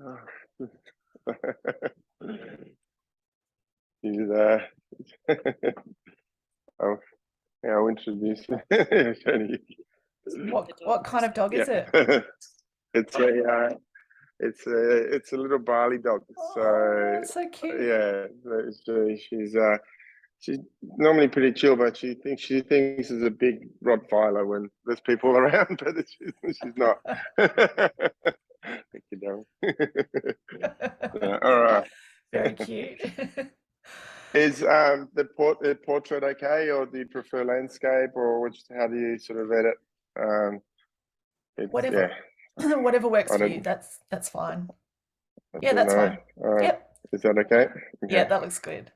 Oh. He's oh, yeah, I'll introduce you. What kind of dog is it? It's a little Bali dog. Oh, so cute. Yeah, she's normally pretty chill, but she thinks it's a big Rottweiler when there's people around, but she's not. Thank you, Darren. Yeah, all right. Very cute. Is the portrait okay, or do you prefer landscape, or how do you sort of edit? Whatever, whatever works I for you. don't. That's fine. I Yeah, don't that's know. fine. Yep. Is that okay? Yeah, Okay, that looks good.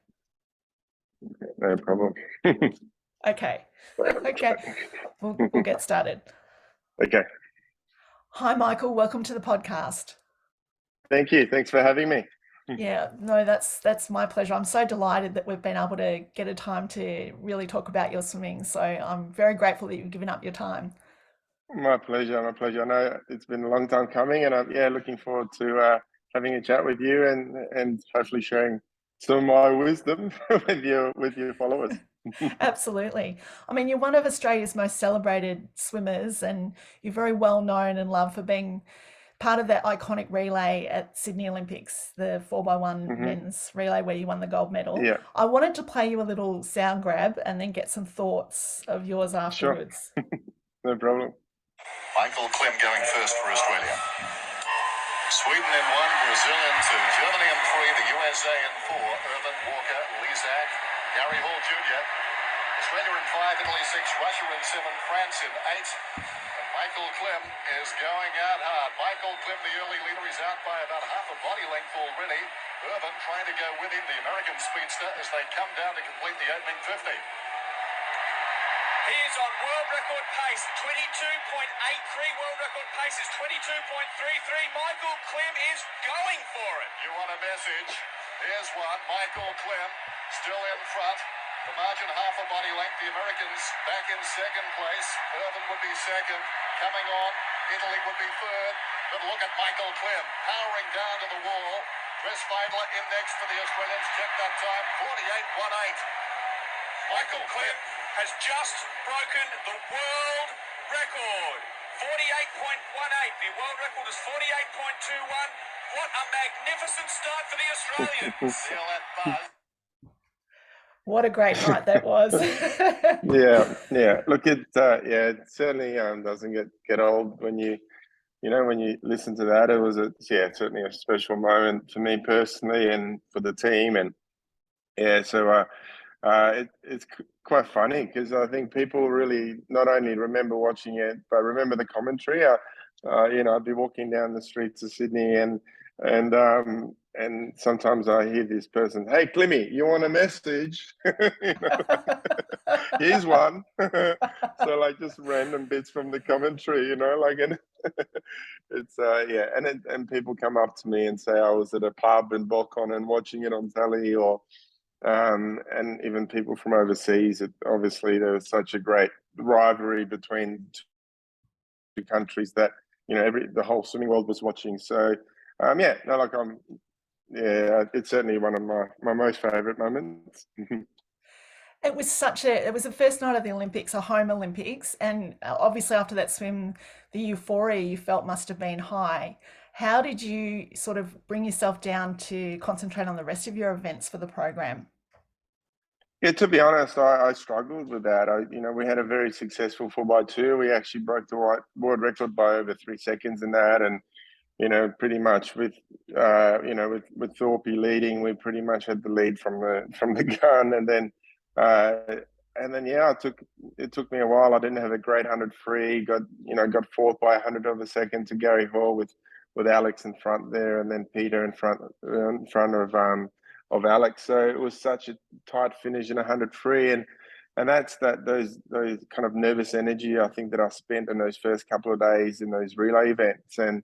no problem. Okay. Okay. We'll get started. Okay. Hi, Michael. Welcome to the podcast. Thank you. Thanks for having me. Yeah, no, that's my pleasure. I'm so delighted that we've been able to get a time to really talk about your swimming. So I'm very grateful that you've given up your time. My pleasure. My pleasure. I know it's been a long time coming, and I'm looking forward to having a chat with you and hopefully sharing some of my wisdom with your followers. Absolutely. I mean, you're one of Australia's most celebrated swimmers, and you're very well known and loved for being part of that iconic relay at Sydney Olympics, the 4x1 Hmm. men's relay where you won the gold medal. Yeah, I wanted to play you a little sound grab and then get some thoughts of yours sure. afterwards. No problem. Michael Klim going first for Australia. Sweden in one, Brazil in two, Germany in three, the USA in four, Irvin, Walker, Lizak, Gary Hall Jr. Australia in five, Italy six, Russia in seven, France in eight. And Michael Klim is going out hard. Michael Klim, the early leader, is out by about half a body length already. Irvin trying to go with him, the American speedster, as they come down to complete the opening 50. He is on world record pace, 22.83. World record pace is 22.33. Michael Klim is going for it. You want a message? Here's one. Michael Klim still in front. The margin half a body length. The Americans back in second place. Irvin would be second. Coming on. Italy would be third. But look at Michael Klim powering down to the wall. Chris Feidler in next for the Australians. Check that time. 48.18. Michael Klim has just broken the world record. 48.18. The world record is 48.21. What a magnificent start for the Australians. Feel that buzz. What a great night that was. Yeah. Look, it certainly doesn't get old when you listen to that. It was certainly a special moment for me personally and for the team, and so it's quite funny because I think people really not only remember watching it but remember the commentary. I'd be walking down the streets of Sydney and sometimes I hear this person, "Hey, Klimmy, you want a message?" Here's one. So like just random bits from the commentary, and it's and people come up to me and say I was at a pub in Bokon and watching it on telly, or and even people from overseas. Obviously there was such a great rivalry between two countries that the whole swimming world was watching. So it's certainly one of my most favorite moments. It was the first night of the Olympics, a home Olympics, and obviously after that swim, the euphoria you felt must have been high. How did you sort of bring yourself down to concentrate on the rest of your events for the program? Yeah, to be honest, I struggled with that. We had a very successful 4x2. We actually broke the world record by over 3 seconds in that, and pretty much with Thorpe leading, we pretty much had the lead from the gun, and then it took me a while. I didn't have a great 100 free. Got fourth by 100 of a second to Gary Hall with Alex in front there, and then Peter in front of Alex. So it was such a tight finish in 100 free, and that's those kind of nervous energy I think that I spent in those first couple of days in those relay events. And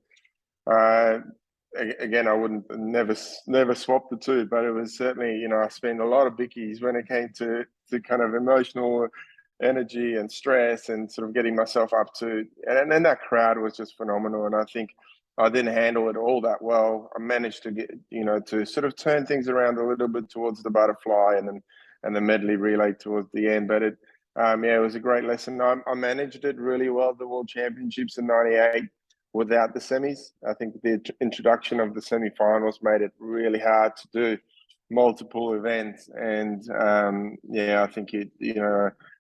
again, I wouldn't never swap the two, but it was certainly, I spent a lot of bickies when it came to kind of emotional energy and stress and sort of getting myself up to, and then that crowd was just phenomenal. And I think I didn't handle it all that well. I managed to get, to sort of turn things around a little bit towards the butterfly and the medley relay towards the end. But it was a great lesson. I managed it really well at the World Championships in '98 without the semis. I think the introduction of the semi-finals made it really hard to do multiple events. And I think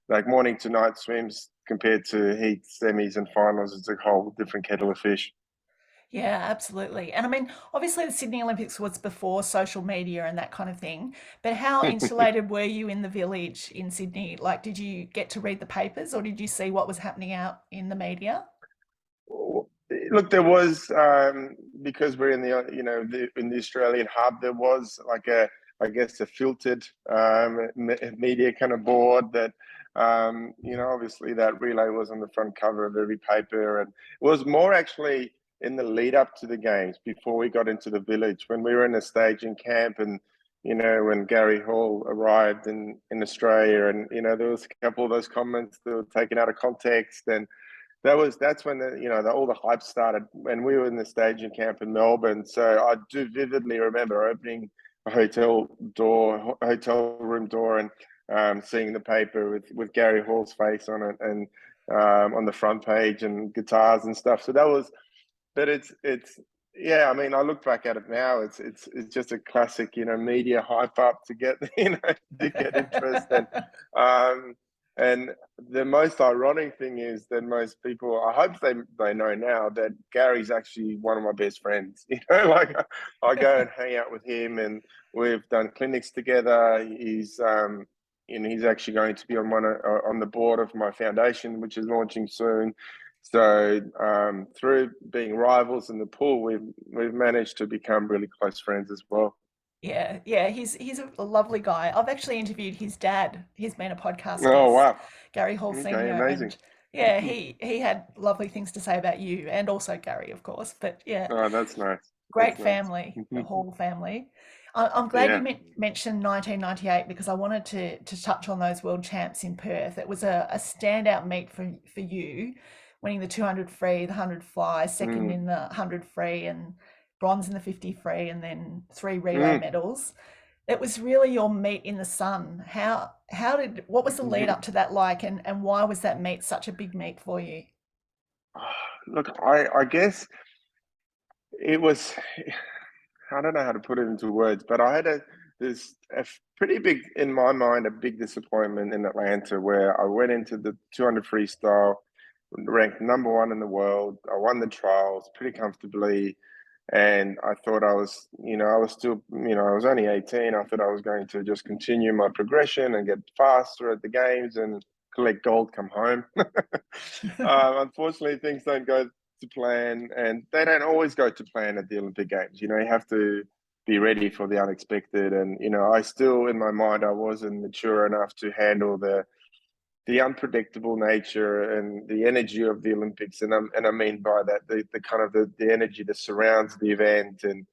like morning to night swims compared to heat, semis and finals, it's a whole different kettle of fish. Yeah, absolutely. And I mean, obviously the Sydney Olympics was before social media and that kind of thing, but how insulated were you in the village in Sydney? Like, did you get to read the papers or did you see what was happening out in the media? Look, there was, because we're in in the Australian hub, there was like I guess a filtered media kind of board that, obviously that relay was on the front cover of every paper, and it was more actually in the lead up to the games before we got into the village when we were in a staging camp, and when Gary Hall arrived in Australia, and there was a couple of those comments that were taken out of context, and that's when all the hype started when we were in the staging camp in Melbourne. So I do vividly remember opening a hotel room door, and seeing the paper with Gary Hall's face on it, and on the front page, and guitars and stuff. So that was, but it's yeah. I mean, I look back at it now. It's just a classic, media hype up to get to get interest. And the most ironic thing is that most people, I hope they know now, that Gary's actually one of my best friends. Like I go and hang out with him, and we've done clinics together. He's he's actually going to be on the board of my foundation, which is launching soon. So through being rivals in the pool, we've managed to become really close friends as well. Yeah, he's a lovely guy. I've actually interviewed his dad. He's been a podcast Oh, guest, wow. Gary Hall Okay, Senior, amazing. and yeah, he had lovely things to say about you and also Gary, of course. But yeah, Oh, that's nice. great That's nice. family, the Hall family. I'm glad Yeah. you mentioned 1998 because I wanted to touch on those world champs in Perth. It was a standout meet for you, winning the 200 free, the 100 fly, second in the 100 free, and bronze in the 50 free, and then 3 relay medals. It was really your meet in the sun. What was the lead up to that like, and why was that meet such a big meet for you? Look, I guess it was, I don't know how to put it into words, but I had a pretty big, in my mind, a big disappointment in Atlanta, where I went into the 200 freestyle, ranked #1 in the world. I won the trials pretty comfortably. And I thought I was, I was still, I was only 18. I thought I was going to just continue my progression and get faster at the games and collect gold, come home. Unfortunately, things don't go to plan, and they don't always go to plan at the Olympic Games. You have to be ready for the unexpected. And, I still, in my mind, I wasn't mature enough to handle the unpredictable nature and the energy of the Olympics, and I mean by that the kind of the energy that surrounds the event, and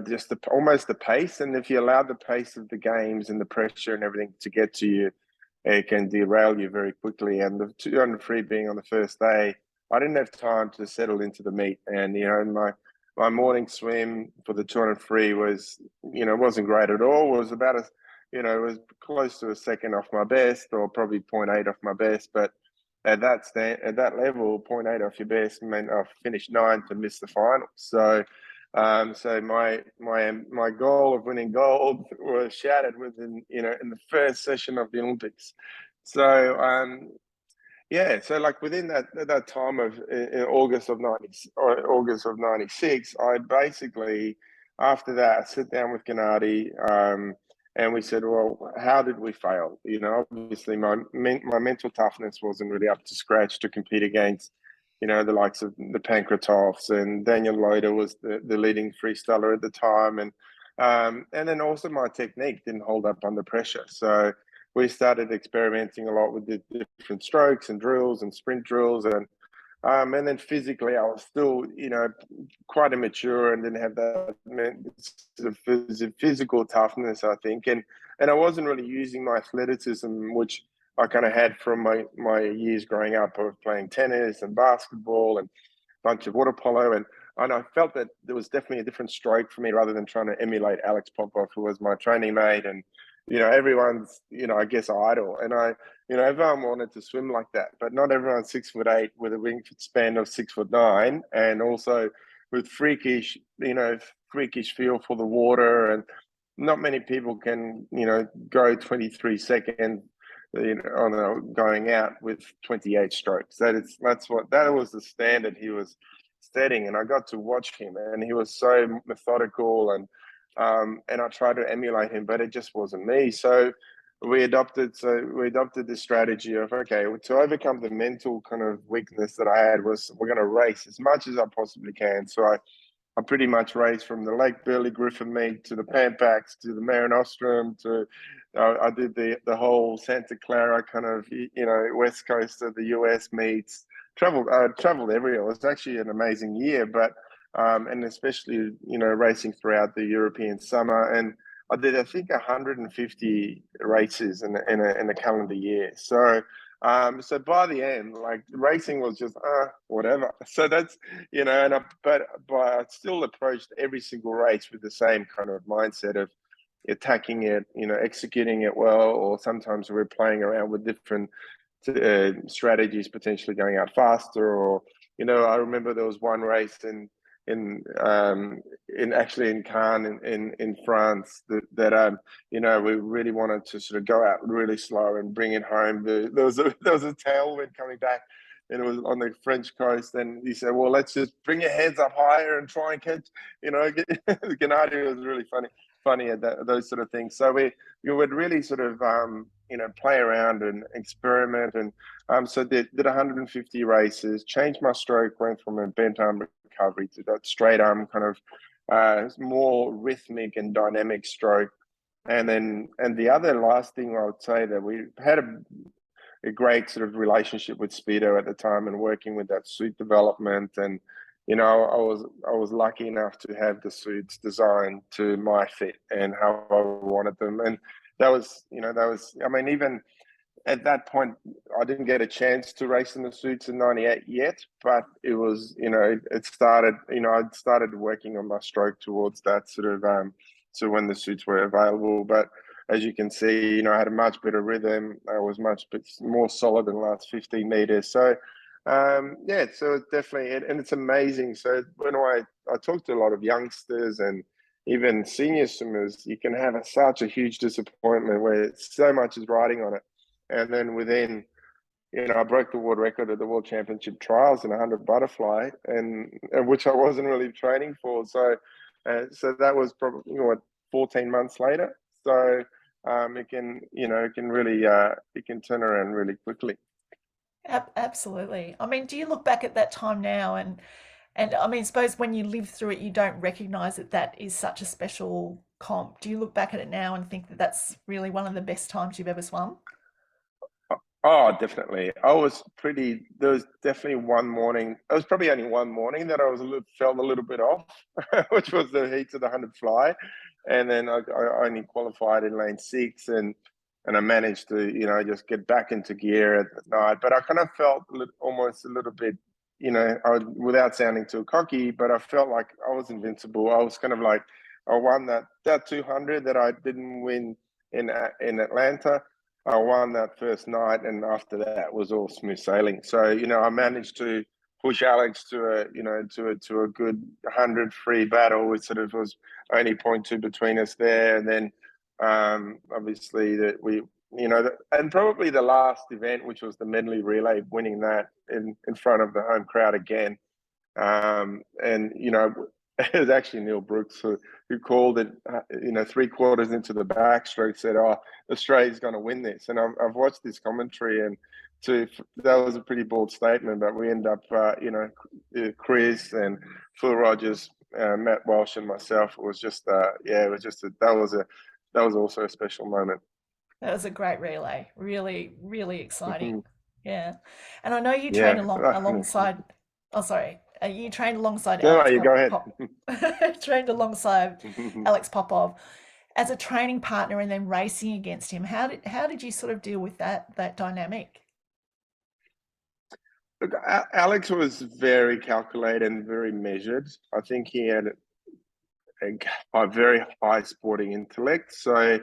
just almost the pace. And if you allow the pace of the games and the pressure and everything to get to you, it can derail you very quickly. And the 200 free being on the first day, I didn't have time to settle into the meet, and my morning swim for the 200 free was wasn't great at all. It was about it was close to a second off my best, or probably 0.8 off my best. But at that level, 0.8 off your best meant I finished 9th and missed the final. So, so my goal of winning gold was shattered within in the first session of the Olympics. So so like within that time of in August of '96, I basically, after that, I sit down with Gennadi. And we said, well, how did we fail? Obviously my mental toughness wasn't really up to scratch to compete against, the likes of the Pankratofs, and Daniel Loader was the leading freestyler at the time. And then also my technique didn't hold up under pressure. So we started experimenting a lot with the different strokes and drills and sprint drills. And then physically, I was still, quite immature and didn't have that sort of physical toughness, I think. And I wasn't really using my athleticism, which I kind of had from my years growing up of playing tennis and basketball. And bunch of water polo, and I felt that there was definitely a different stroke for me rather than trying to emulate Alex Popov, who was my training mate, and everyone's I guess idol, and everyone wanted to swim like that, but not everyone's 6'8" with a wingspan of 6'9", and also with freakish feel for the water, and not many people can go 23 seconds going out with 28 strokes. That was the standard he was setting, and I got to watch him, and he was so methodical, and I tried to emulate him, but it just wasn't me. So we adopted this strategy of, okay, to overcome the mental kind of weakness that I had, was we're going to race as much as I possibly can. So I pretty much raced from the Lake Burley Griffin meet to the Pampax to the Mare Nostrum to I did the whole Santa Clara kind of west coast of the US meets. Traveled everywhere. It was actually an amazing year, but and especially racing throughout the European summer, and I did, I think, 150 races in a calendar year. So so by the end, like, racing was just whatever. So that's but I still approached every single race with the same kind of mindset of attacking it, executing it well, or sometimes we're playing around with different strategies, potentially going out faster, or I remember there was one race in Cannes in France that we really wanted to sort of go out really slow and bring it home. There was a tailwind coming back, and it was on the French coast, and he said, well, let's just bring your heads up higher and try and catch, Gennadi was really funny at those sort of things. So we would really sort of play around and experiment, and so did 150 races, changed my stroke, went from a bent arm recovery to that straight arm kind of more rhythmic and dynamic stroke. And the other last thing I would say, that we had a great sort of relationship with Speedo at the time, and working with that suit development, and I was lucky enough to have the suits designed to my fit and how I wanted them. And that was I mean, even at that point, I didn't get a chance to race in the suits in '98 yet, but it was, it started, I'd started working on my stroke towards that sort of, so when the suits were available. But as you can see, I had a much better rhythm. I was much more solid in the last 15 meters. So, so it's definitely, and it's amazing. So when I talk to a lot of youngsters and even senior swimmers, you can have such a huge disappointment where so much is riding on it. And then within, I broke the world record at the World Championship trials in 100 butterfly, and which I wasn't really training for. So, so that was probably 14 months later. So it can really it can turn around really quickly. Absolutely. I mean, do you look back at that time now, and I mean, suppose when you live through it, you don't recognise that is such a special comp. Do you look back at it now and think that that's really one of the best times you've ever swum? Oh, definitely. There was definitely one morning. It was probably only one morning that I felt a little bit off, which was the heats of the 100 fly. And then I only qualified in lane 6, and I managed to, just get back into gear at night. But I kind of felt almost a little bit, without sounding too cocky, but I felt like I was invincible. I was kind of like, I won that 200 that I didn't win in Atlanta. I won that first night, and after that was all smooth sailing. So, I managed to push Alex to a good 100 free battle, which sort of was only 0.2 between us there. And then obviously that we, and probably the last event, which was the medley relay, winning that in front of the home crowd again. And, it was actually Neil Brooks who called it, 3/4 into the backstroke, said, "Oh, Australia's going to win this." And I've watched this commentary, and that was a pretty bold statement, but we end up, Chris and Phil Rogers, Matt Walsh, and myself. It was just, that was also a special moment. That was a great relay. Really, really exciting. Mm-hmm. Yeah. And I know you trained alongside, you trained alongside Alex. No, go ahead. Trained alongside Alex Popov as a training partner, and then racing against him. How did you sort of deal with that dynamic? Look, Alex was very calculated and very measured. I think he had a very high sporting intellect. So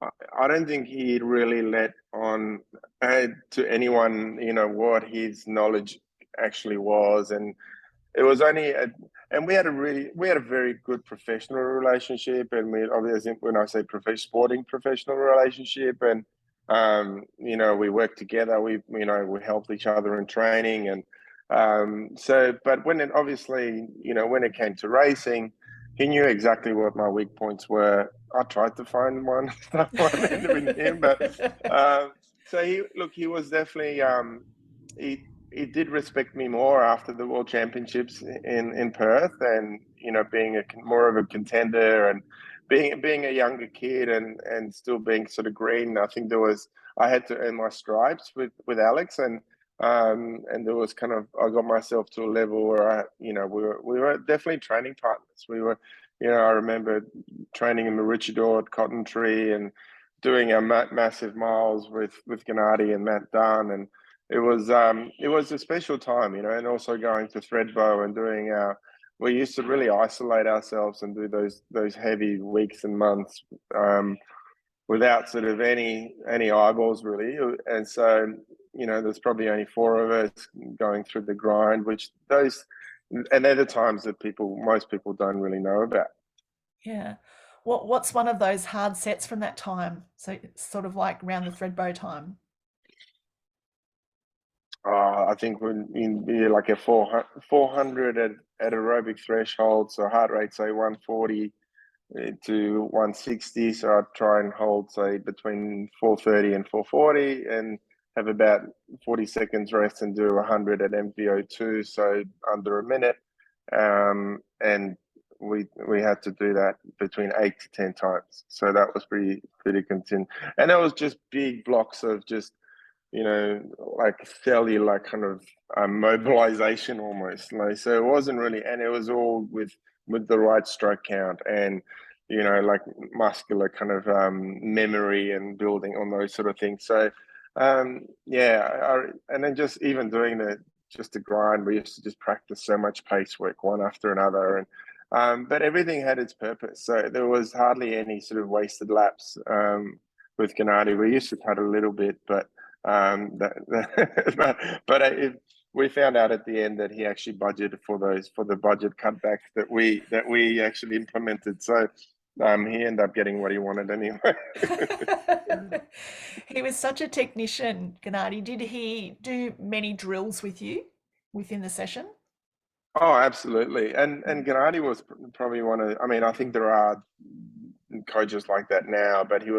I don't think he really let on to anyone, what his knowledge actually was. And it was only, and we had a very good professional relationship. And we obviously, when I say sporting professional relationship, and we worked together. We helped each other in training, and but when when it came to racing, he knew exactly what my weak points were. I tried to find one with him, but so he was definitely he did respect me more after the World Championships in Perth, and being more of a contender, and being a younger kid, and still being sort of green. I think I had to earn my stripes with Alex, and there was I got myself to a level where we were definitely training partners. We were, I remember training in Maroochydore at Cotton Tree and doing our massive miles with Gennadi and Matt Dunn, and it was a special time, and also going to Threadbow and doing we used to really isolate ourselves and do those heavy weeks and months without sort of any eyeballs really, and so there's probably only 4 of us going through the grind, and they're the times that most people don't really know about. Yeah. What's one of those hard sets from that time? So it's sort of like around the Threadbow time. I think when like a 400 at aerobic threshold, so heart rate say 140 to 160. So I'd try and hold say between 430 and 440, and have about 40 seconds rest and do 100 at MVO2, so under a minute. And we had to do that between 8 to 10 times. So that was pretty continued, and it was just big blocks of just like cellular kind of mobilization almost. So it wasn't really, and it was all with the right stroke count, and like muscular kind of memory and building on those sort of things. So and then just even doing the grind, we used to just practice so much pace work one after another, and but everything had its purpose. So there was hardly any sort of wasted laps with Gennadi. We used to cut a little bit, but we found out at the end that he actually budgeted for the budget cutbacks that we actually implemented. So he ended up getting what he wanted anyway. He was such a technician, Gennadi. Did he do many drills with you within the session? Oh, absolutely. And Gennadi was probably I think there are coaches like that now, but he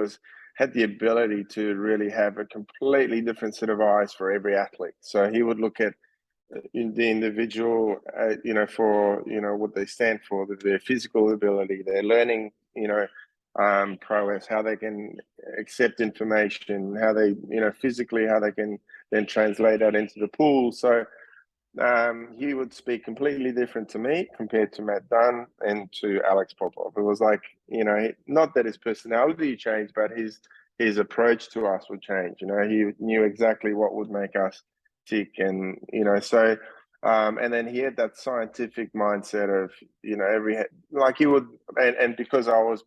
had the ability to really have a completely different set of eyes for every athlete. So he would look at the individual, for what they stand for, their physical ability, their learning, prowess, how they can accept information, how they, physically, how they can then translate that into the pool. So he would speak completely different to me compared to Matt Dunn and to Alex Popov. It was like, not that his personality changed, but his approach to us would change. He knew exactly what would make us tick, and so and then he had that scientific mindset of he would, and because I was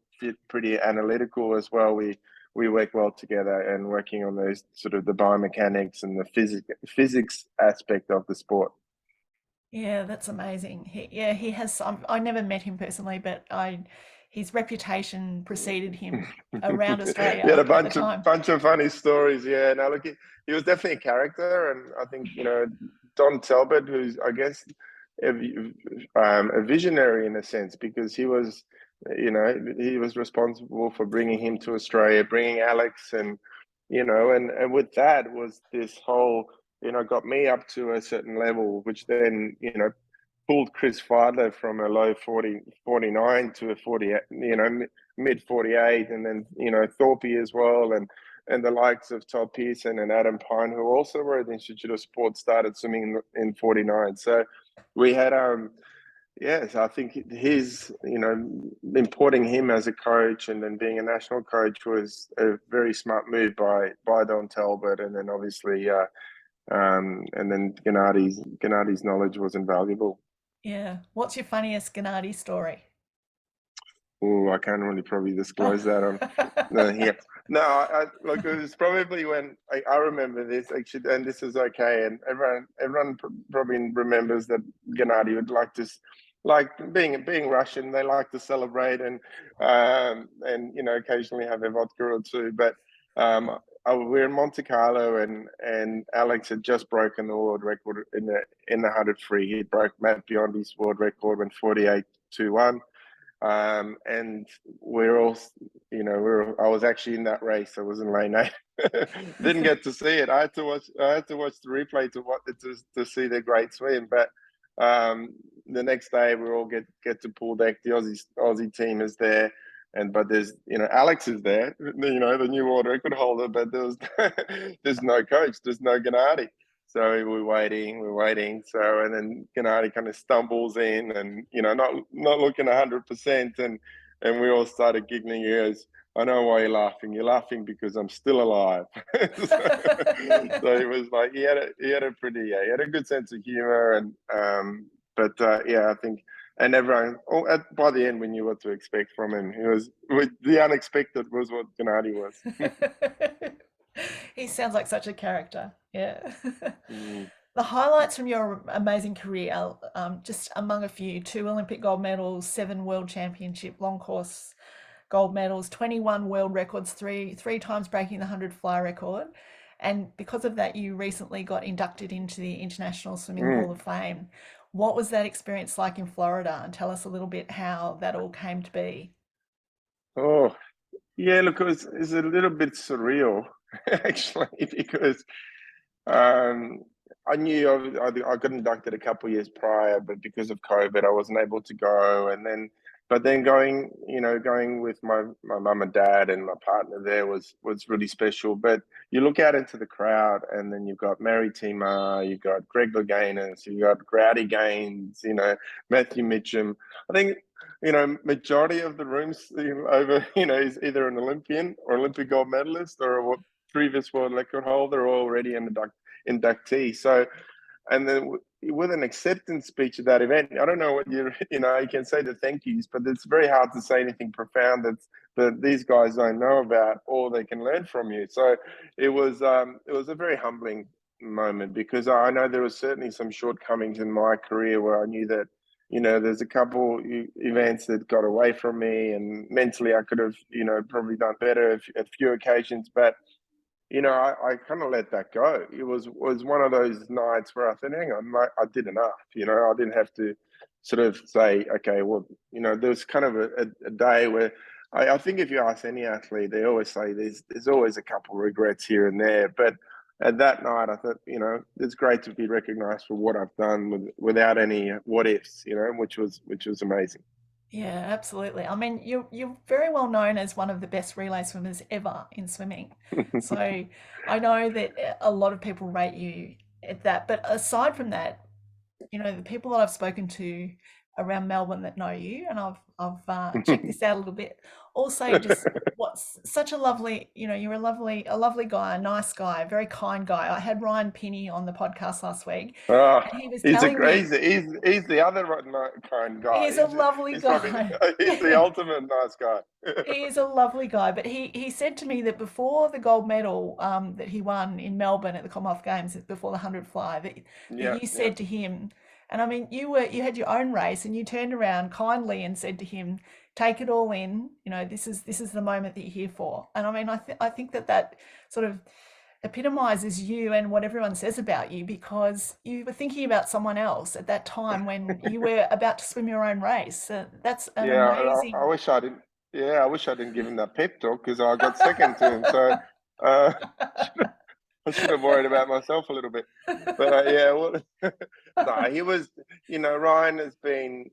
pretty analytical as well, we work well together and working on those sort of the biomechanics and the physics aspect of the sport. Yeah, that's amazing. He has some. I never met him personally, but his reputation preceded him around Australia. He had a bunch of funny stories. Yeah, no, look, he was definitely a character, and I think Don Talbot, who's I guess a visionary in a sense, because he was responsible for bringing him to Australia, bringing Alex, and and with that was this whole got me up to a certain level, which then pulled Chris Fidler from a low 49 to a 40, mid 48, and then Thorpe as well, and the likes of Todd Pearson and Adam Pine, who also were at the Institute of Sport, started swimming in 49. So we had yes, I think his importing him as a coach and then being a national coach was a very smart move by Don Talbot, and then obviously And then Gennadi's knowledge was invaluable. Yeah. What's your funniest Gennadi story? Oh, I can't really probably disclose that on here. No, look, it was probably when I remember this actually, and this is okay. And everyone probably remembers that Gennadi would like being Russian, they like to celebrate and occasionally have a vodka or two. But we're in Monte Carlo, and Alex had just broken the world record in the 100 free. He broke Matt Biondi's world record when 48.21. And we're all, I was actually in that race. I was in lane 8. Didn't get to see it. I had to watch the replay to see the great swim. But the next day we all get to pool deck. The Aussie team is there, but there's Alex is there, the new world record holder. But there's no coach. There's no Gennadi. So we're waiting. So, and then Gennadi kind of stumbles in and, not looking 100%. And we all started giggling. He goes, I know why you're laughing. You're laughing because I'm still alive. So he was like, he had a good sense of humor. And, I think, and everyone, by the end, we knew what to expect from him. The unexpected was what Gennadi was. He sounds like such a character. Yeah. The highlights from your amazing career, just among a few: 2 Olympic gold medals, 7 world championship long course gold medals, 21 world records, three times breaking the 100 fly record. And because of that, you recently got inducted into the International Swimming Hall of Fame. What was that experience like in Florida? And tell us a little bit how that all came to be. Oh, yeah, look, it's a little bit surreal, actually, because I knew I got inducted a couple of years prior, but because of COVID, I wasn't able to go. But then going with my mum and dad and my partner there was really special. But you look out into the crowd, and then you've got Mary Tima, you've got Greg Louganis, you've got Grady Gaines, Matthew Mitchum. I think majority of the rooms over is either an Olympian or Olympic gold medalist or a previous world record holder, or already an inductee. So, and then with an acceptance speech at that event, I don't know what you can say the thank yous, but it's very hard to say anything profound that these guys don't know about or they can learn from you. So it was a very humbling moment, because I know there was certainly some shortcomings in my career where I knew that there's a couple events that got away from me, and mentally I could have probably done better at a few occasions, but I kind of let that go. It was one of those nights where I thought, hang on, I did enough. I didn't have to sort of say, okay, well, there was kind of a day where I think if you ask any athlete, they always say there's always a couple of regrets here and there. But at that night, I thought, it's great to be recognized for what I've done without any what ifs, which was amazing. Yeah, absolutely. I mean, you're very well known as one of the best relay swimmers ever in swimming. So I know that a lot of people rate you at that. But aside from that, the people that I've spoken to around Melbourne that know you, and I've checked this out a little bit, also just what's such a lovely, you're a lovely guy, a nice guy, a very kind guy. I had Ryan Pinney on the podcast last week, and he was telling me he's the other kind guy. He's a lovely guy. He's the ultimate nice guy. He is a lovely guy, but he said to me that before the gold medal that he won in Melbourne at the Commonwealth Games, before the 100 fly, that you said to him, and I mean, you had your own race, and you turned around kindly and said to him, take it all in, this is the moment that you're here for. And I mean, I think that sort of epitomizes you and what everyone says about you, because you were thinking about someone else at that time when you were about to swim your own race. That's an amazing. I wish I didn't. Yeah, I wish I didn't give him that pep talk, because I got second to him. So I should have worried about myself a little bit. But no, he was. Ryan has been.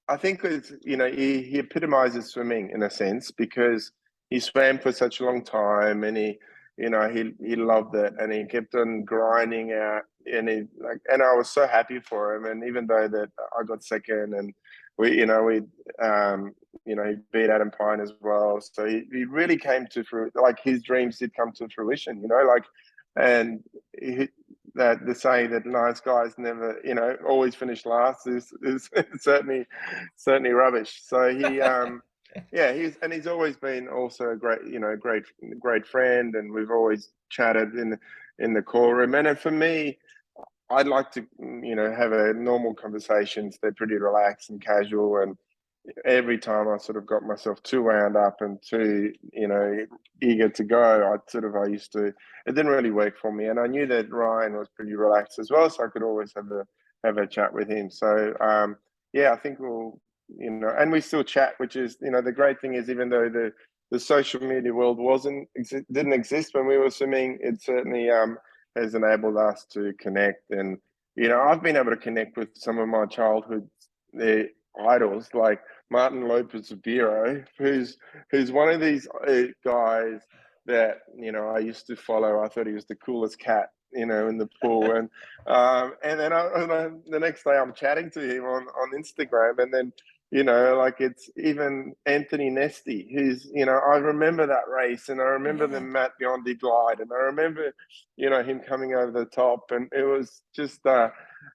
I think it's he epitomizes swimming in a sense, because he swam for such a long time, and he loved it, and he kept on grinding out, and and I was so happy for him. And even though that I got second, and he beat Adam Pine as well, so he really came to his dreams did come to fruition, and that the saying that nice guys never, always finish last is certainly rubbish. So he, yeah, he's always been also a great friend, and we've always chatted in the call room. And for me, I'd like to, have a normal conversations. They're pretty relaxed and casual, and every time I sort of got myself too wound up and too, eager to go, I used to, it didn't really work for me. And I knew that Ryan was pretty relaxed as well, so I could always have a chat with him. So, yeah, I think we'll, and we still chat, which is, the great thing is, even though the social media world didn't exist when we were swimming, it certainly has enabled us to connect. And, I've been able to connect with some of my childhood idols, like Martin Lopez Vero, who's one of these guys that I used to follow. I thought he was the coolest cat, in the pool, and then the next day I'm chatting to him on Instagram, and then it's even Anthony Nesty, who's I remember that race, and I remember the Matt Biondi glide, and I remember him coming over the top, and it was just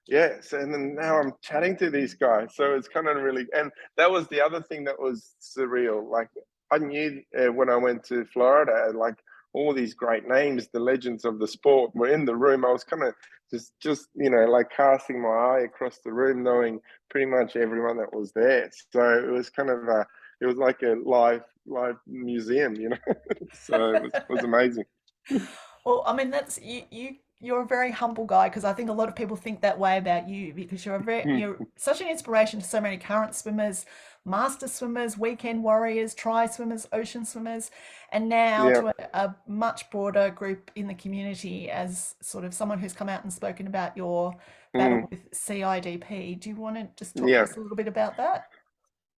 yes. And then now I'm chatting to these guys, so it's kind of really, and that was the other thing that was surreal. Like, I knew when I went to Florida, like, all these great names, the legends of the sport, were in the room. I was kind of just like casting my eye across the room, knowing pretty much everyone that was there. So it was kind of it was like a live museum, So it was amazing. Well, I mean, that's you're a very humble guy, because I think a lot of people think that way about you, because you're such an inspiration to so many current swimmers, master swimmers, weekend warriors, tri swimmers, ocean swimmers, and now to a much broader group in the community, as sort of someone who's come out and spoken about your battle with CIDP. Do you want to just talk to us a little bit about that?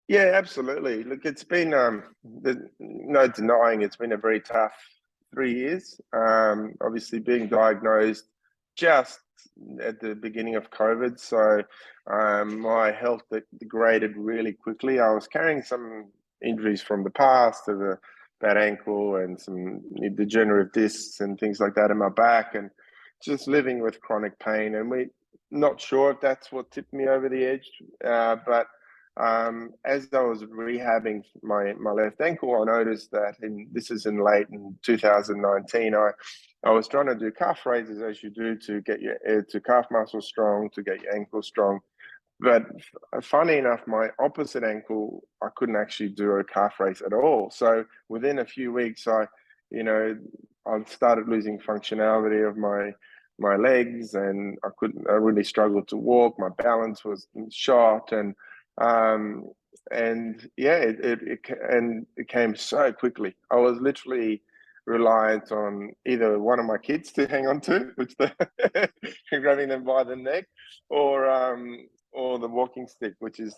Yeah, absolutely. Look, it's been no denying it's been a very tough 3 years. Obviously, being diagnosed just at the beginning of COVID, so my health degraded really quickly. I was carrying some injuries from the past, of a bad ankle and some degenerative discs and things like that in my back, and just living with chronic pain. And we're not sure if that's what tipped me over the edge, but as I was rehabbing my left ankle, I noticed that this is in late in 2019. I was trying to do calf raises, as you do, to get your calf muscle strong, to get your ankle strong. But funny enough, my opposite ankle, I couldn't actually do a calf raise at all. So within a few weeks, I started losing functionality of my legs, and I really struggled to walk. My balance was shot, and yeah, it came so quickly. I was literally reliant on either one of my kids to hang on to, which they're grabbing them by the neck, or the walking stick, which is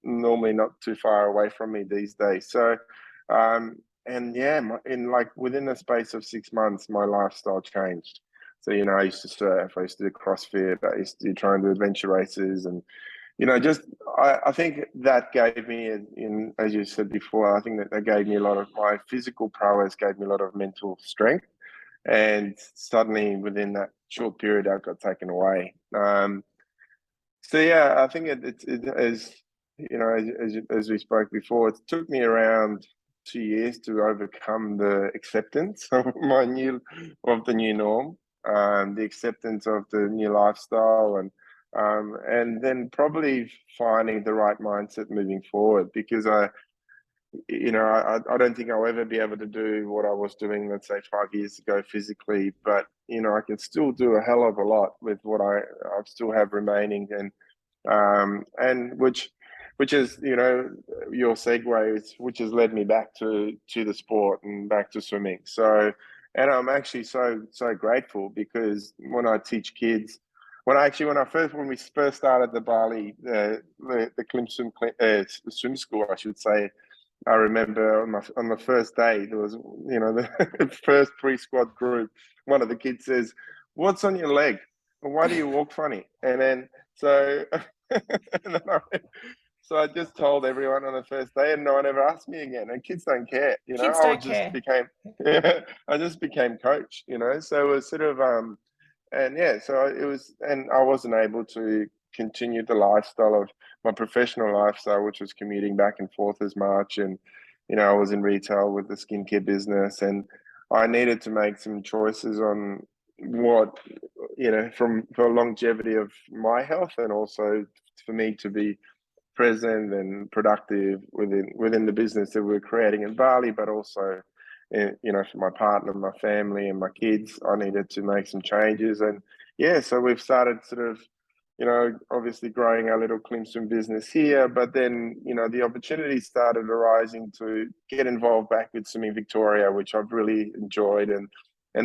normally not too far away from me these days. So and yeah, within the space of 6 months, my lifestyle changed. So I used to surf, I used to do CrossFit, I used to try and do adventure races, and I think that gave me, as you said before, I think that gave me a lot of, my physical prowess gave me a lot of mental strength, and suddenly within that short period, I got taken away. So yeah, I think it as as we spoke before, it took me around 2 years to overcome the acceptance of the new norm, the acceptance of the new lifestyle, and then probably finding the right mindset moving forward, because I don't think I'll ever be able to do what I was doing, let's say 5 years ago physically, but I can still do a hell of a lot with what I still have remaining, and which is your segue, which has led me back to the sport and back to swimming. So, and I'm actually so grateful, because when I teach kids, when we first started the Bali, the Klim swim school, I should say, I remember on the first day, there was the first pre-squad group. One of the kids says, "What's on your leg? Why do you walk funny?" And then so so I just told everyone on the first day, and no one ever asked me again. And kids don't care, Kids don't care. I just became coach, So it was sort of And yeah, so it was, and I wasn't able to continue the lifestyle of my professional lifestyle, which was commuting back and forth as much. And, I was in retail with the skincare business, and I needed to make some choices on what, for longevity of my health, and also for me to be present and productive within the business that we're creating in Bali, but also, for my partner, my family, and my kids, I needed to make some changes. And yeah, so we've started sort of, obviously growing our little Klim swim business here, but then, the opportunities started arising to get involved back with Swimming Victoria, which I've really enjoyed, and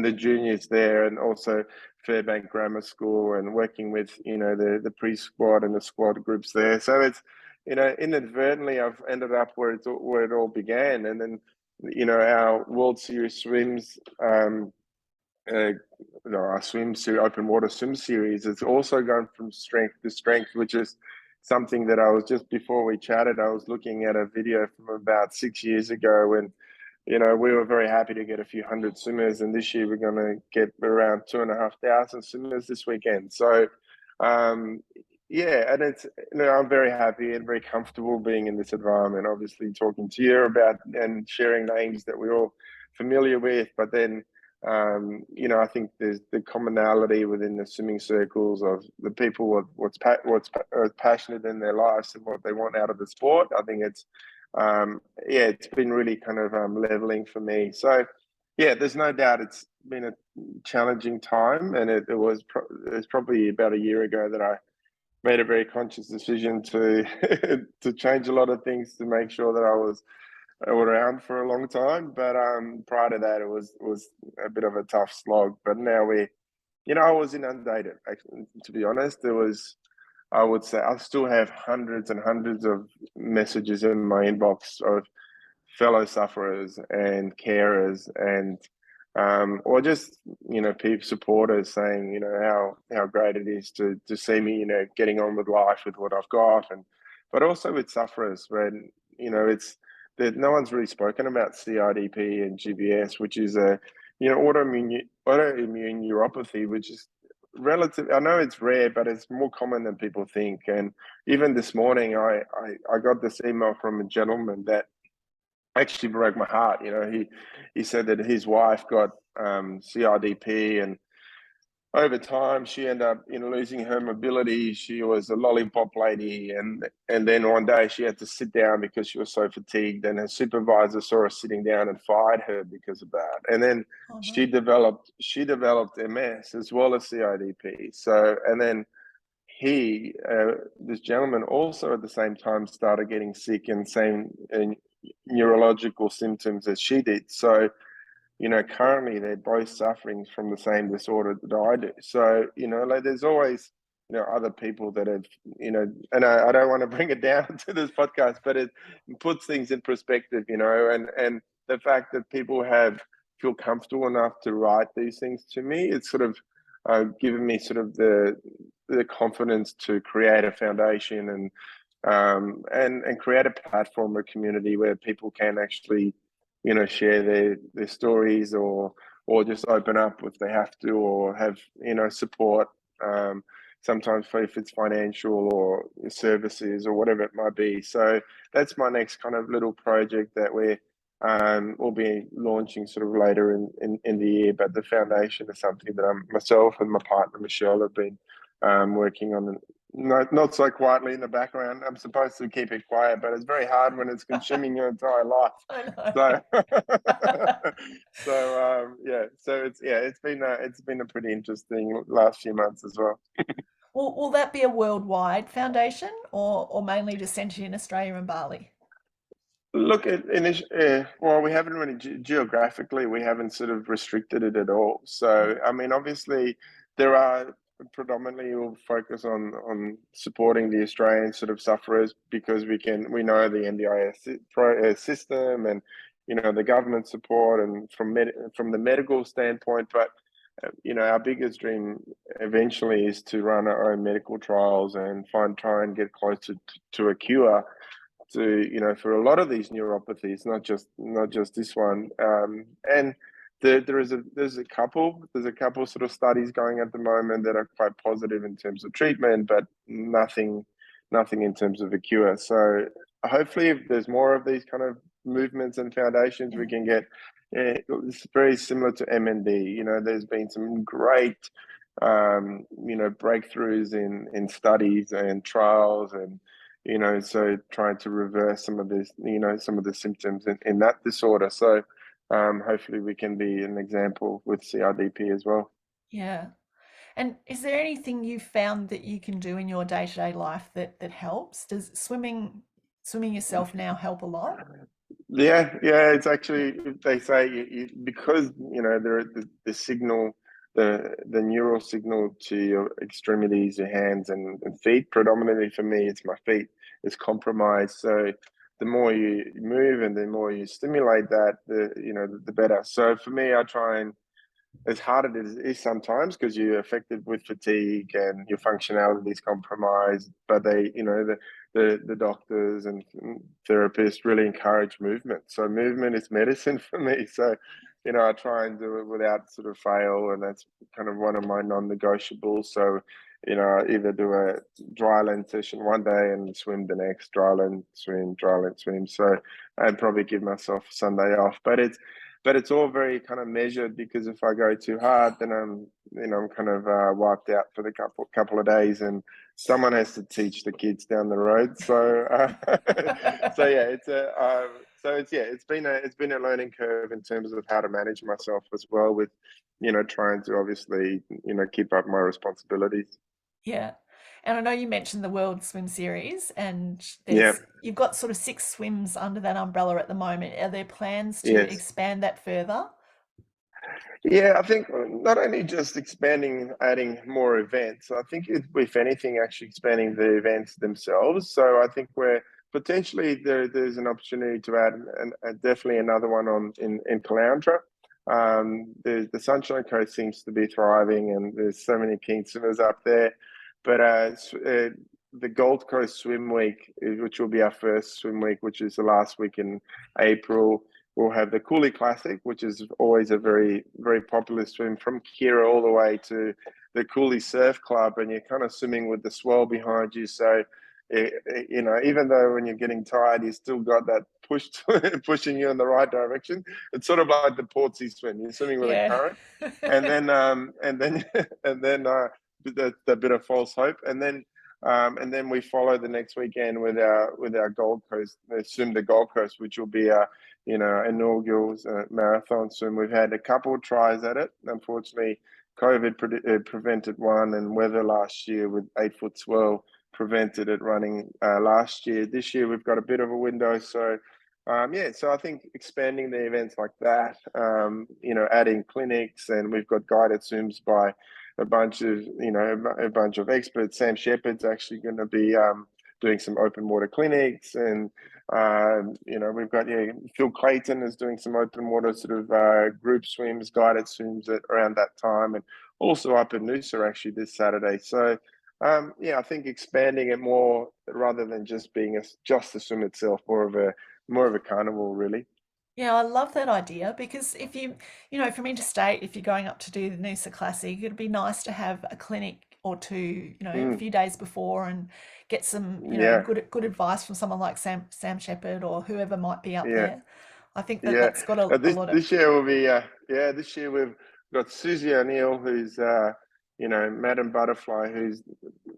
the juniors there, and also Fairbank Grammar School, and working with, the pre-squad and the squad groups there. So it's, inadvertently I've ended up where it all began. And then, our World Series swims, our open water swim series, it's also gone from strength to strength, which is something that I was, just before we chatted, I was looking at a video from about 6 years ago, and we were very happy to get a few hundred swimmers, and this year we're going to get around 2,500 swimmers this weekend. So yeah, and it's, I'm very happy and very comfortable being in this environment, obviously talking to you about and sharing names that we're all familiar with. But then, I think there's the commonality within the swimming circles of the people, what's passionate in their lives and what they want out of the sport. I think it's, it's been really kind of leveling for me. So yeah, there's no doubt it's been a challenging time, and it was probably about a year ago that I made a very conscious decision to to change a lot of things to make sure that I was around for a long time. But prior to that, it was a bit of a tough slog. But now I was inundated. Actually, to be honest, I would say I still have hundreds and hundreds of messages in my inbox of fellow sufferers and carers, and or just people, supporters saying how great it is to see me getting on with life with what I've got, but also with sufferers when it's that no one's really spoken about CIDP and GBS, which is a autoimmune neuropathy, which is relative. I know it's rare, but it's more common than people think. And even this morning, I got this email from a gentleman that actually broke my heart. He said that his wife got CIDP, and over time she ended up losing her mobility. She was a lollipop lady, and then one day she had to sit down because she was so fatigued, and her supervisor saw her sitting down and fired her because of that. And then she developed MS as well as CIDP. So, and then this gentleman also at the same time started getting sick and same neurological symptoms as she did. So, currently they're both suffering from the same disorder that I do. So, there's always, other people that have, and I don't want to bring it down to this podcast, but it puts things in perspective, and the fact that people feel comfortable enough to write these things to me, it's sort of given me sort of the confidence to create a foundation and create a platform or community where people can actually share their stories, or just open up if they have to, or have support, sometimes if it's financial or services or whatever it might be. So that's my next kind of little project that we'll be launching sort of later in the year. But the foundation is something that myself and my partner Michelle have been working on. Not so quietly in the background. I'm supposed to keep it quiet, but it's very hard when it's consuming your entire life. I know. So it's been a pretty interesting last few months as well. Will that be a worldwide foundation, or mainly just centered in Australia and Bali? Look, well, we haven't really geographically, we haven't sort of restricted it at all. So, I mean, obviously, there are predominantly we'll focus on supporting the Australian sort of sufferers, because we know the NDIS system, and the government support, and from the medical standpoint. But our biggest dream eventually is to run our own medical trials and try and get closer to a cure to for a lot of these neuropathies, not just this one. And there's a couple sort of studies going at the moment that are quite positive in terms of treatment, but nothing in terms of a cure. So hopefully, if there's more of these kind of movements and foundations, we can get. It's very similar to MND. There's been some great, breakthroughs in studies and trials, and so trying to reverse some of this, some of the symptoms in that disorder. So hopefully we can be an example with CIDP as well. Yeah. And is there anything you found that you can do in your day-to-day life that helps? Does swimming yourself now help a lot? Yeah. It's actually, they say because the signal, the neural signal to your extremities, your hands and feet. Predominantly for me, it's my feet is compromised. So the more you move and the more you stimulate that, the better. So for me, I try and, as hard as it is sometimes, because you're affected with fatigue and your functionality is compromised, but the doctors and therapists really encourage movement. So movement is medicine for me. So, I try and do it without sort of fail, and that's kind of one of my non-negotiables. So, I either do a dry land session one day and swim the next, dry land swim. So I'd probably give myself Sunday off, but it's all very kind of measured, because if I go too hard, then I'm kind of wiped out for the couple of days, and someone has to teach the kids down the road. So, it's been a learning curve in terms of how to manage myself as well, with trying to obviously keep up my responsibilities. Yeah. And I know you mentioned the World Swim Series, and Yeah. you've got sort of 6 swims under that umbrella at the moment. Are there plans to Yes. expand that further? Yeah, I think not only just expanding, adding more events, I think if anything, actually expanding the events themselves. So I think we're potentially there's an opportunity to add definitely another one in Caloundra. The Sunshine Coast seems to be thriving, and there's so many keen swimmers up there. But the Gold Coast Swim Week, which will be our first swim week, which is the last week in April. We'll have the Cooley Classic, which is always a very, very popular swim from Kira all the way to the Cooley Surf Club, and you're kind of swimming with the swell behind you. So, even though when you're getting tired, you still got that pushing you in the right direction. It's sort of like the Portsea swim. You're swimming with a current, and then the bit of false hope, and then we follow the next weekend with our Gold Coast swim, the Gold Coast, which will be a inaugural marathon swim. We've had a couple of tries at it. Unfortunately, COVID prevented one, and weather last year with 8-foot swell prevented it running last year. This year we've got a bit of a window, so so I think expanding the events like that, adding clinics, and we've got guided swims by a bunch of experts. Sam Shepherd's actually going to be doing some open water clinics, and we've got Phil Clayton is doing some open water sort of group swims, guided swims around that time, and also up in Noosa actually this Saturday. So I think expanding it more rather than just being just the swim itself, more of a carnival, really. Yeah, I love that idea, because if from interstate, if you're going up to do the Noosa Classic, it'd be nice to have a clinic or two, a few days before, and get some, good advice from someone like Sam Shepherd or whoever might be up there. I think that's got a lot of. This year will be, this year we've got Susie O'Neill, who's, Madam Butterfly, who's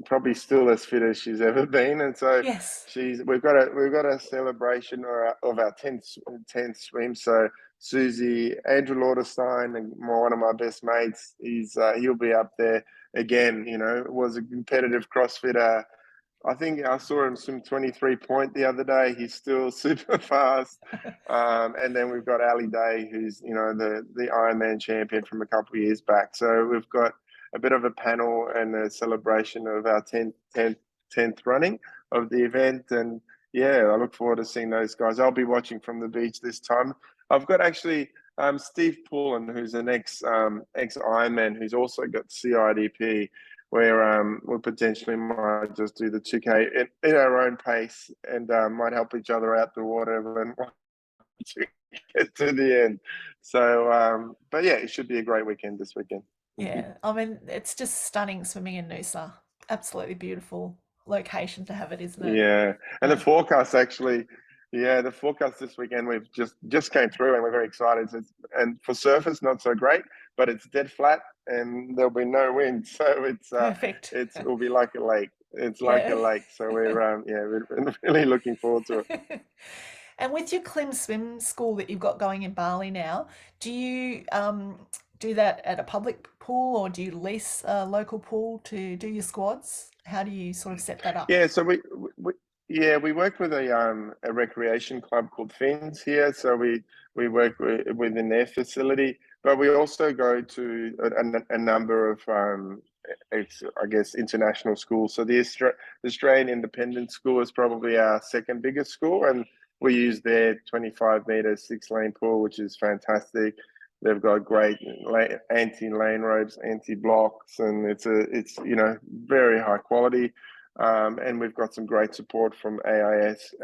probably still as fit as she's ever been, and so Yes. we've got a celebration of our 10th swim. So Susie, Andrew Lauderstein, and one of my best mates, he'll be up there again. Was a competitive CrossFitter. I think I saw him swim 23 point the other day. He's still super fast. And then we've got Ali Day, who's the Ironman champion from a couple of years back. So we've got a bit of a panel and a celebration of our 10th running of the event. And I look forward to seeing those guys. I'll be watching from the beach this time. I've got actually Steve Pullen, who's an ex Ironman, who's also got CIDP, where we potentially might just do the 2K at our own pace, and might help each other out the water and to get to the end. So, but yeah, it should be a great weekend this weekend. Yeah, I mean, it's just stunning swimming in Noosa. Absolutely beautiful location to have it, isn't it? Yeah, and the Yeah. forecast actually, yeah, the forecast this weekend we've just came through, and we're very excited. And for surface, not so great, but it's dead flat, and there'll be no wind, so Perfect. it'll be like a lake. It's like a Yeah. lake, so we're really looking forward to it. And with your Klim swim school that you've got going in Bali now, do you do that at a public pool, or do you lease a local pool to do your squads? How do you sort of set that up? Yeah, so we work with a recreation club called Fins here. So we work within their facility, but we also go to a number of I guess international schools. So the Australian Independent School is probably our second biggest school, and we use their 25-meter 6-lane pool, which is fantastic. They've got great anti-lane ropes, anti-blocks, and it's very high quality. And we've got some great support from AIS,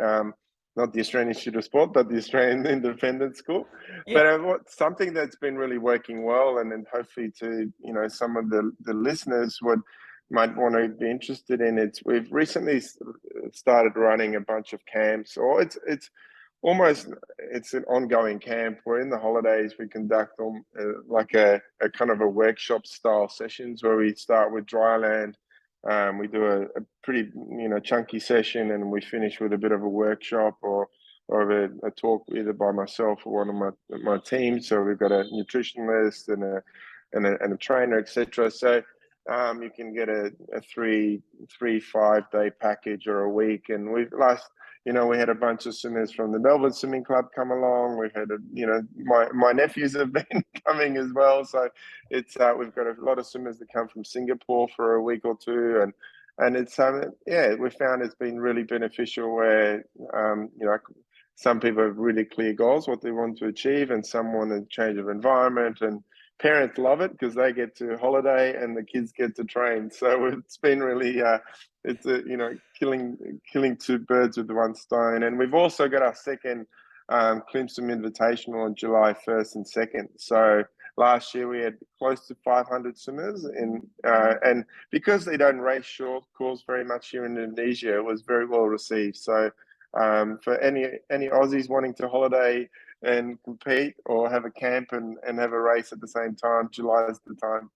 not the Australian Institute of Sport, but the Australian Independent School. Yeah. But something that's been really working well, and then hopefully to some of the listeners might want to be interested in it. We've recently started running a bunch of camps, or it's an ongoing camp where in the holidays we conduct like a kind of a workshop style sessions where we start with dry land. We do a pretty chunky session, and we finish with a bit of a workshop or a talk either by myself or one of my team. So we've got a nutritionist and a trainer, etc. So you can get a 3-5 day package or a week. And we had a bunch of swimmers from the Melbourne Swimming Club come along. We've had my nephews have been coming as well. So it's we've got a lot of swimmers that come from Singapore for a week or two, and it's we found it's been really beneficial where some people have really clear goals what they want to achieve, and some want a change of environment, and parents love it because they get to holiday and the kids get to train. So it's been really killing two birds with one stone. And we've also got our second Klim Swim Invitational on July 1st and 2nd. So last year we had close to 500 swimmers, and because they don't race short course very much here in Indonesia, it was very well received. So for any Aussies wanting to holiday and compete or have a camp and have a race at the same time, July is the time.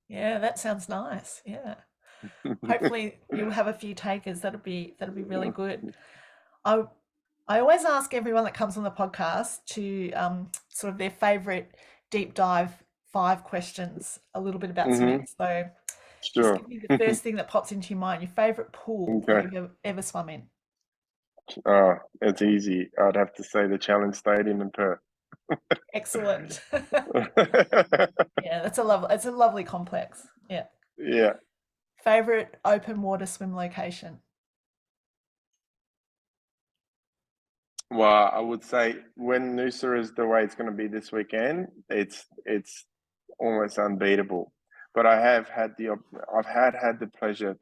Yeah, that sounds nice. Yeah. Hopefully you'll have a few takers. That'll be really good. I always ask everyone that comes on the podcast to sort of their favorite deep dive 5 questions, a little bit about swimming. So just Sure. give me the first thing that pops into your mind, your favorite pool that Okay. you've ever swum in. Oh, it's easy. I'd have to say the Challenge Stadium in Perth. Excellent. Yeah, it's a lovely complex. Yeah. Yeah. Favorite open water swim location? Well, I would say when Noosa is the way it's going to be this weekend, it's almost unbeatable. But I've had the pleasure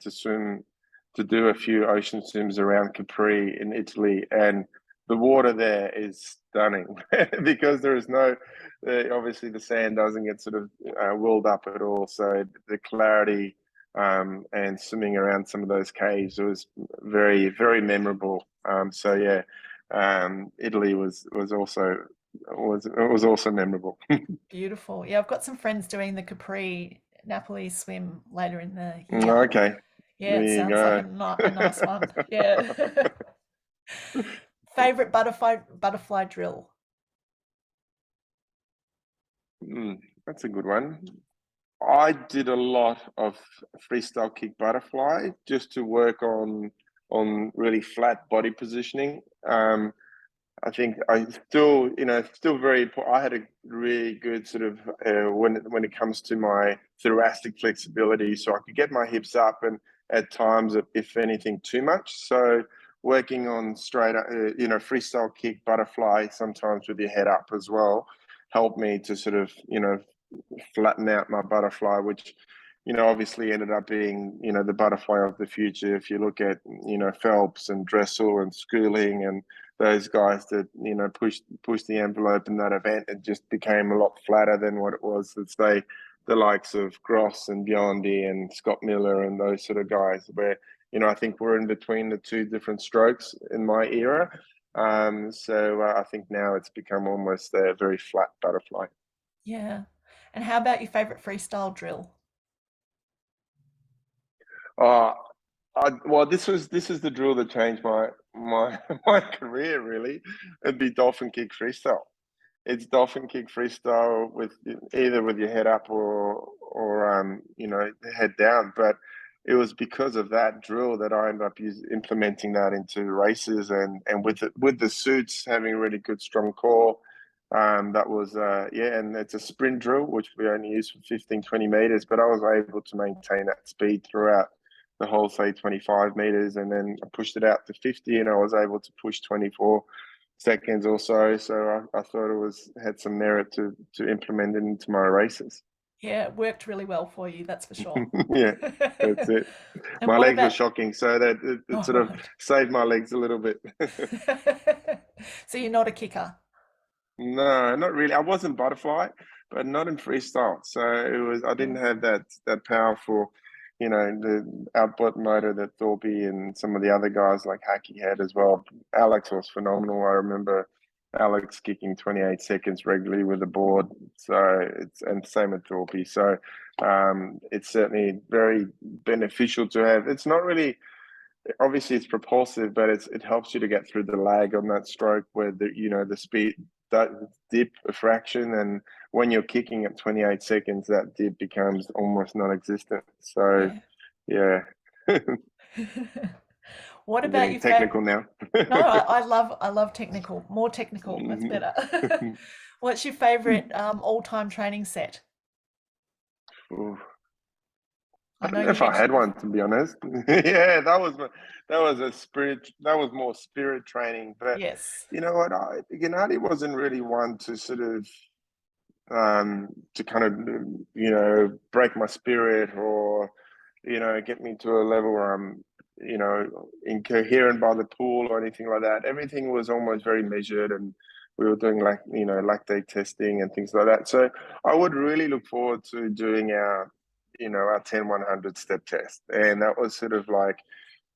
to do a few ocean swims around Capri in Italy, and the water there is stunning because there is obviously the sand doesn't get sort of whirled up at all. So the clarity and swimming around some of those caves was very, very memorable. So yeah. Italy was also memorable. Beautiful. Yeah, I've got some friends doing the Capri Napoli swim later in the year. Okay. Yeah, it sounds like a nice one. Yeah. Favorite butterfly drill? That's a good one. I did a lot of freestyle kick butterfly just to work on really flat body positioning. I think I still very. I had a really good sort of when it comes to my thoracic flexibility, so I could get my hips up, and at times, if anything, too much. So working on straight, freestyle kick butterfly, sometimes with your head up as well, helped me to sort of flatten out my butterfly, which obviously ended up being, the butterfly of the future. If you look at, Phelps and Dressel and Schooling and those guys that, pushed the envelope in that event, it just became a lot flatter than what it was, let's say, the likes of Gross and Biondi and Scott Miller and those sort of guys, where, I think we're in between the two different strokes in my era. So I think now it's become almost a very flat butterfly. Yeah. And how about your favorite freestyle drill? Well, this is the drill that changed my my career, really. It'd be dolphin kick freestyle. It's dolphin kick freestyle with either with your head up or head down. But it was because of that drill that I ended up implementing that into races, and with the suits having really good strong core. That was and it's a sprint drill which we only use for 15-20 meters, but I was able to maintain that speed throughout the whole, say, 25 meters, and then I pushed it out to 50, and I was able to push 24 seconds or so. So I thought it had some merit to implement it into my races. Yeah, it worked really well for you, that's for sure. Yeah, that's it. And my what legs were about... shocking, so that it sort of saved my legs a little bit. So you're not a kicker? No, not really. I wasn't butterfly, but not in freestyle. So I didn't have that powerful, the output motor that Thorpe and some of the other guys like Hackey had as well. Alex was phenomenal. I remember Alex kicking 28 seconds regularly with the board. So and same with Thorpe. So it's certainly very beneficial to have. It's not really, obviously it's propulsive, but it helps you to get through the lag on that stroke where the speed that dip a fraction, and when you're kicking at 28 seconds, that dip becomes almost non-existent. So yeah. What I'm about getting your technical now? No, I love technical. More technical, that's better. What's your favorite all-time training set? Ooh. I I know don't know you if I had mentioned one, to be honest. Yeah, that was a spirit. That was more spirit training. But yes. you know what? Gennadi wasn't really one to sort of to kind of break my spirit or get me to a level where I'm incoherent by the pool or anything like that. Everything was almost very measured, and we were doing lactate testing and things like that. So I would really look forward to doing our 10-100 step test, and that was sort of like,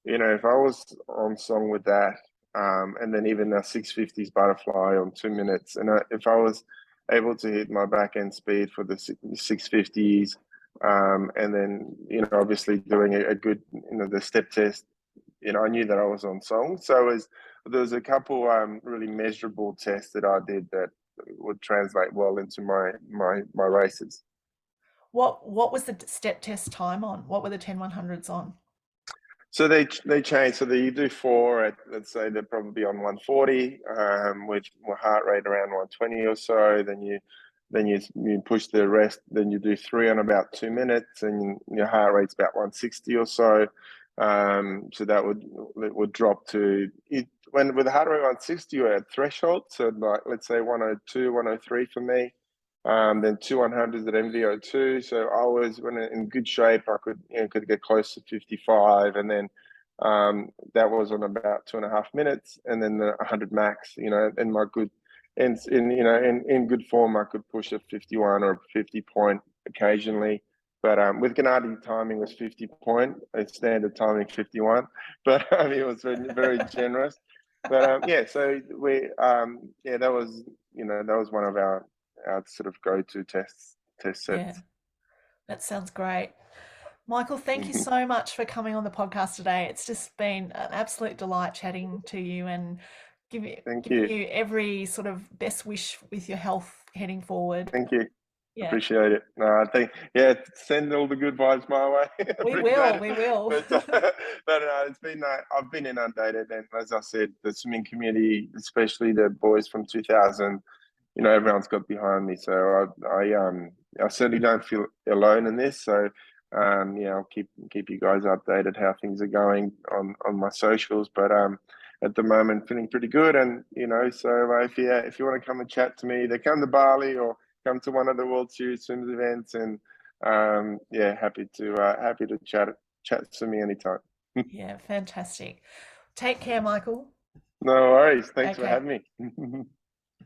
if I was on song with that, and then even our 650s butterfly on 2 minutes, and if I was able to hit my back end speed for the 650s, and then obviously doing a good the step test, I knew that I was on song. So there was a couple really measurable tests that I did that would translate well into my races. What was the step test time on? What were the 10-100s on? So they changed. So you do 4 at, let's say they're probably on 140 with heart rate around 120 or so. Then you push the rest. Then you do 3 on about 2 minutes, and your heart rate's about 160 or so. So that would drop to it when with the heart rate 160, you're at threshold. So like let's say 102, 103 for me. Then 200s at MVO2. So I was when in good shape. I could get close to 55, and then that was on about 2.5 minutes, and then the 100 max. In my good, in good form, I could push a 51 or 50 point occasionally. But with Gennadi, timing was 50 point. Standard timing 51, but it was very, very generous. But so we that was one of our sort of go-to test sets. Yeah, that sounds great. Michael, thank you so much for coming on the podcast today. It's just been an absolute delight chatting to you and giving you every sort of best wish with your health heading forward. Thank you. Yeah. Appreciate it. No, I think send all the good vibes my way. We will. But it's been I've been inundated, and as I said, the swimming community, especially the boys from 2000, everyone's got behind me. So I certainly don't feel alone in this. So I'll keep you guys updated how things are going on my socials. But at the moment, feeling pretty good. And so if you want to come and chat to me, they come to Bali or come to one of the World Series Swims events, and yeah, happy to chat to me anytime. Yeah, fantastic. Take care, Michael. No worries. Thanks for Okay. having me.